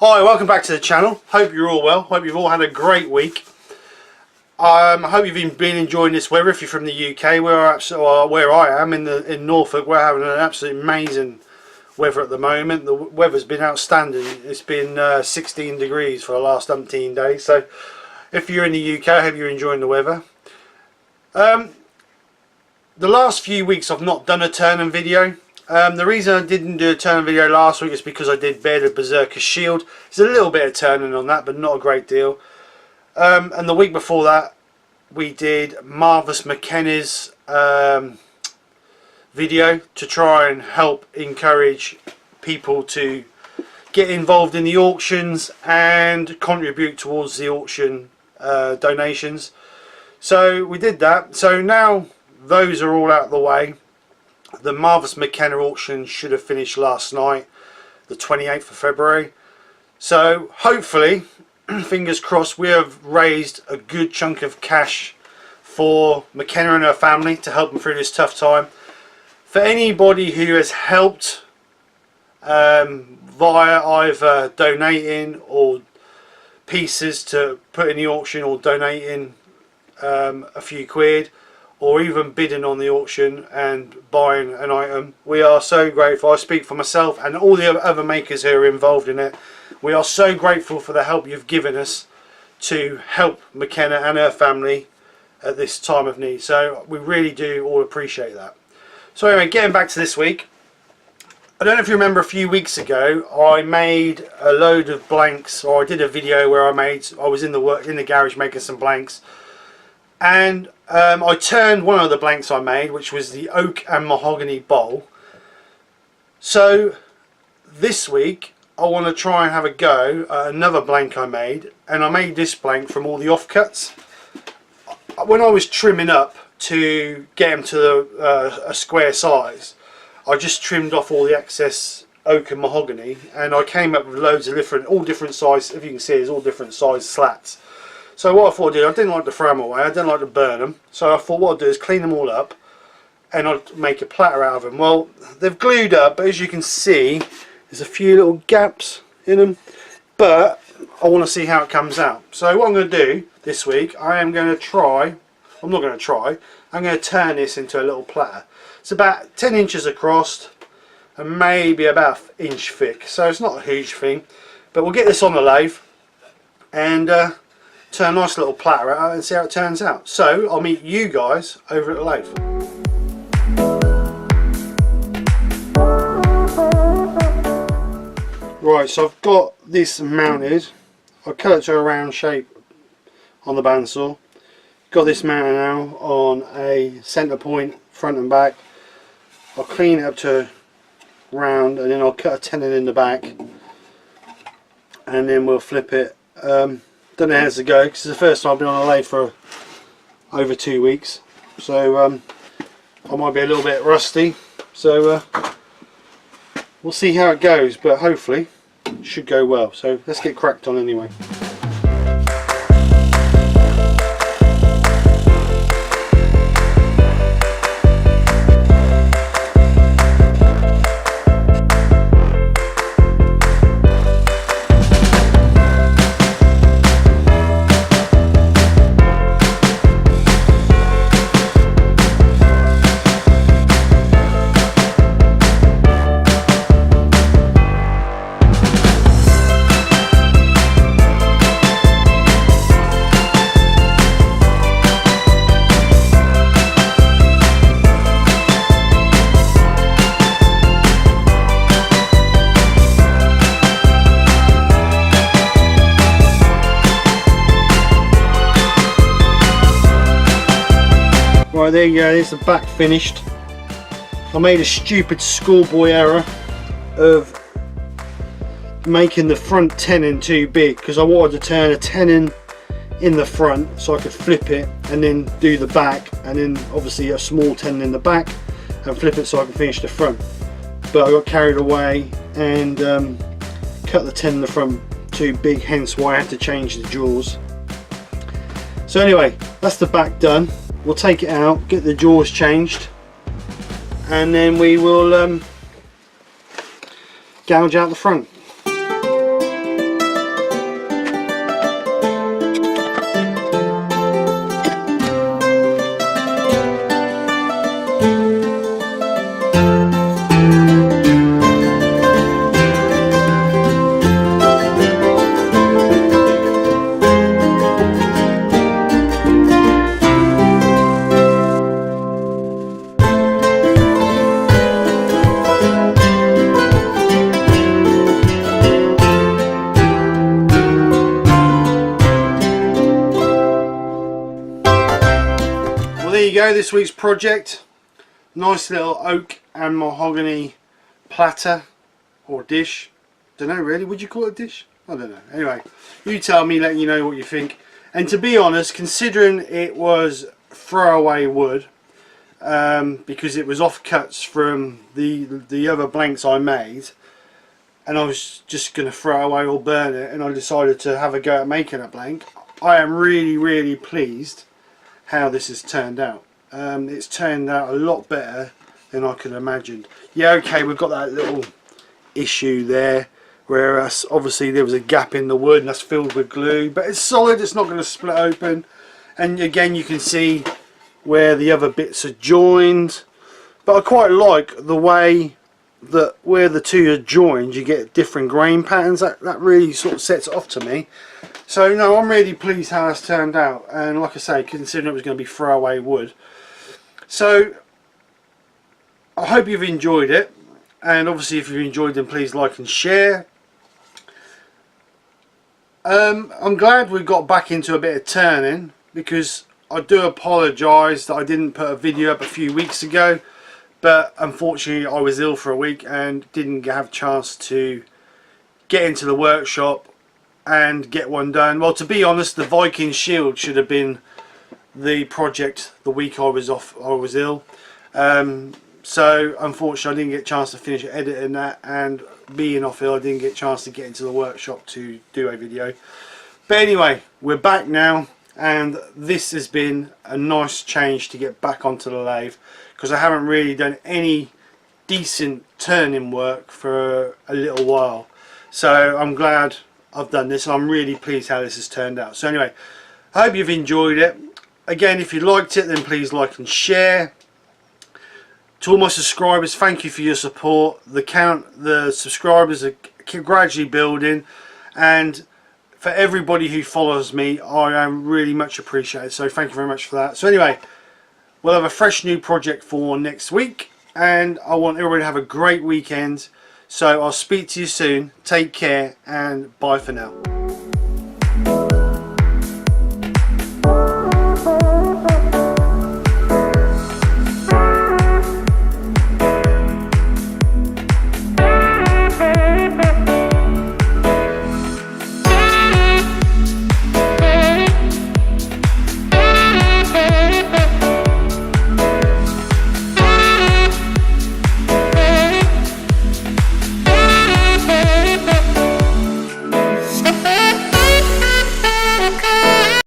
Hi, welcome back to the channel. Hope you're all well. Hope you've all had a great week. I hope you've been enjoying this weather. If you're from the UK, where I am in Norfolk, we're having an absolutely amazing weather at the moment. The weather's been outstanding. It's been 16 degrees for the last umpteen days. So if you're in the UK, I hope you're enjoying the weather. The last few weeks I've not done a turning video. The reason I didn't do a turning video last week is because I did Bear the Berserker Shield. There's a little bit of turning on that, but not a great deal. And the week before that we did Marvellous McKenna's video to try and help encourage people to get involved in the auctions and contribute towards the auction donations. So we did that. So now those are all out of the way. The Marvellous McKenna auction should have finished last night, the 28th of February. So hopefully, fingers crossed, we have raised a good chunk of cash for McKenna and her family to help them through this tough time. For anybody who has helped via either donating or pieces to put in the auction, or donating a few quid, or even bidding on the auction and buying an item, we are so grateful. I speak for myself and all the other makers who are involved in it. We are so grateful for the help you've given us to help McKenna and her family at this time of need. So we really do all appreciate that. So anyway, getting back to this week, I don't know if you remember a few weeks ago I made a load of blanks, or I did a video where I was in the garage making some blanks, and I turned one of the blanks I made, which was the oak and mahogany bowl. So this week I want to try and have a go at another blank I made, and I made this blank from all the offcuts. When I was trimming up to get them to a square size, I just trimmed off all the excess oak and mahogany, and I came up with loads of all different size. If you can see, there's all different size slats. So what I thought I'd do, I didn't like to throw them away, I didn't like to burn them, so I thought what I'd do is clean them all up and I'd make a platter out of them. Well, they've glued up, but as you can see there's a few little gaps in them, but I want to see how it comes out. So what I'm going to do this week, I'm going to turn this into a little platter. It's about 10 inches across and maybe about an inch thick, so it's not a huge thing, but we'll get this on the lathe and turn a nice little platter out and see how it turns out. So I'll meet you guys over at the lathe. Right, so I've got this mounted. I cut it to a round shape on the bandsaw. Got this mounted now on a centre point, front and back. I'll clean it up to round, and then I'll cut a tenon in the back, and then we'll flip it. Don't know how it's to go because it's the first time I've been on a lathe for over 2 weeks, so I might be a little bit rusty, so we'll see how it goes, but hopefully it should go well. So let's get cracked on anyway. Right, there you go, there's the back finished. I made a stupid schoolboy error of making the front tenon too big, because I wanted to turn a tenon in the front so I could flip it and then do the back, and then obviously a small tenon in the back and flip it so I can finish the front. But I got carried away and cut the tenon in the front too big, hence why I had to change the jaws. So anyway, that's the back done. We'll take it out, get the jaws changed, and then we will gouge out the front. go, this week's project. Nice little oak and mahogany platter or dish. Don't know really, would you call it a dish? I don't know. Anyway, you tell me, let you know what you think. And to be honest, considering it was throwaway wood, because it was offcuts from the other blanks I made, and I was just going to throw away or burn it, and I decided to have a go at making a blank. I am really pleased how this has turned out. It's turned out a lot better than I could have imagined. Yeah, okay, we've got that little issue there where obviously there was a gap in the wood and that's filled with glue, but it's solid, it's not going to split open. And again, you can see where the other bits are joined, but I quite like the way that where the two are joined you get different grain patterns. That really sort of sets it off to me. So no, I'm really pleased how that's turned out, and like I say, considering it was going to be throwaway wood. So I hope you've enjoyed it, and obviously if you've enjoyed them, please like and share. I'm glad we got back into a bit of turning, because I do apologise that I didn't put a video up a few weeks ago, but unfortunately I was ill for a week and didn't have a chance to get into the workshop and get one done. Well, to be honest, the Viking shield should have been the project the week I was ill. So unfortunately I didn't get a chance to finish editing that, and being off ill I didn't get a chance to get into the workshop to do a video. But anyway, we're back now, and this has been a nice change to get back onto the lathe, because I haven't really done any decent turning work for a little while. So I'm glad I've done this, and I'm really pleased how this has turned out. So anyway, I hope you've enjoyed it. Again, if you liked it, then please like and share. To all my subscribers, thank you for your support. The subscribers are gradually building, and for everybody who follows me, I am really much appreciated. So thank you very much for that. So anyway, we'll have a fresh new project for next week, and I want everybody to have a great weekend. So I'll speak to you soon. Take care, and bye for now.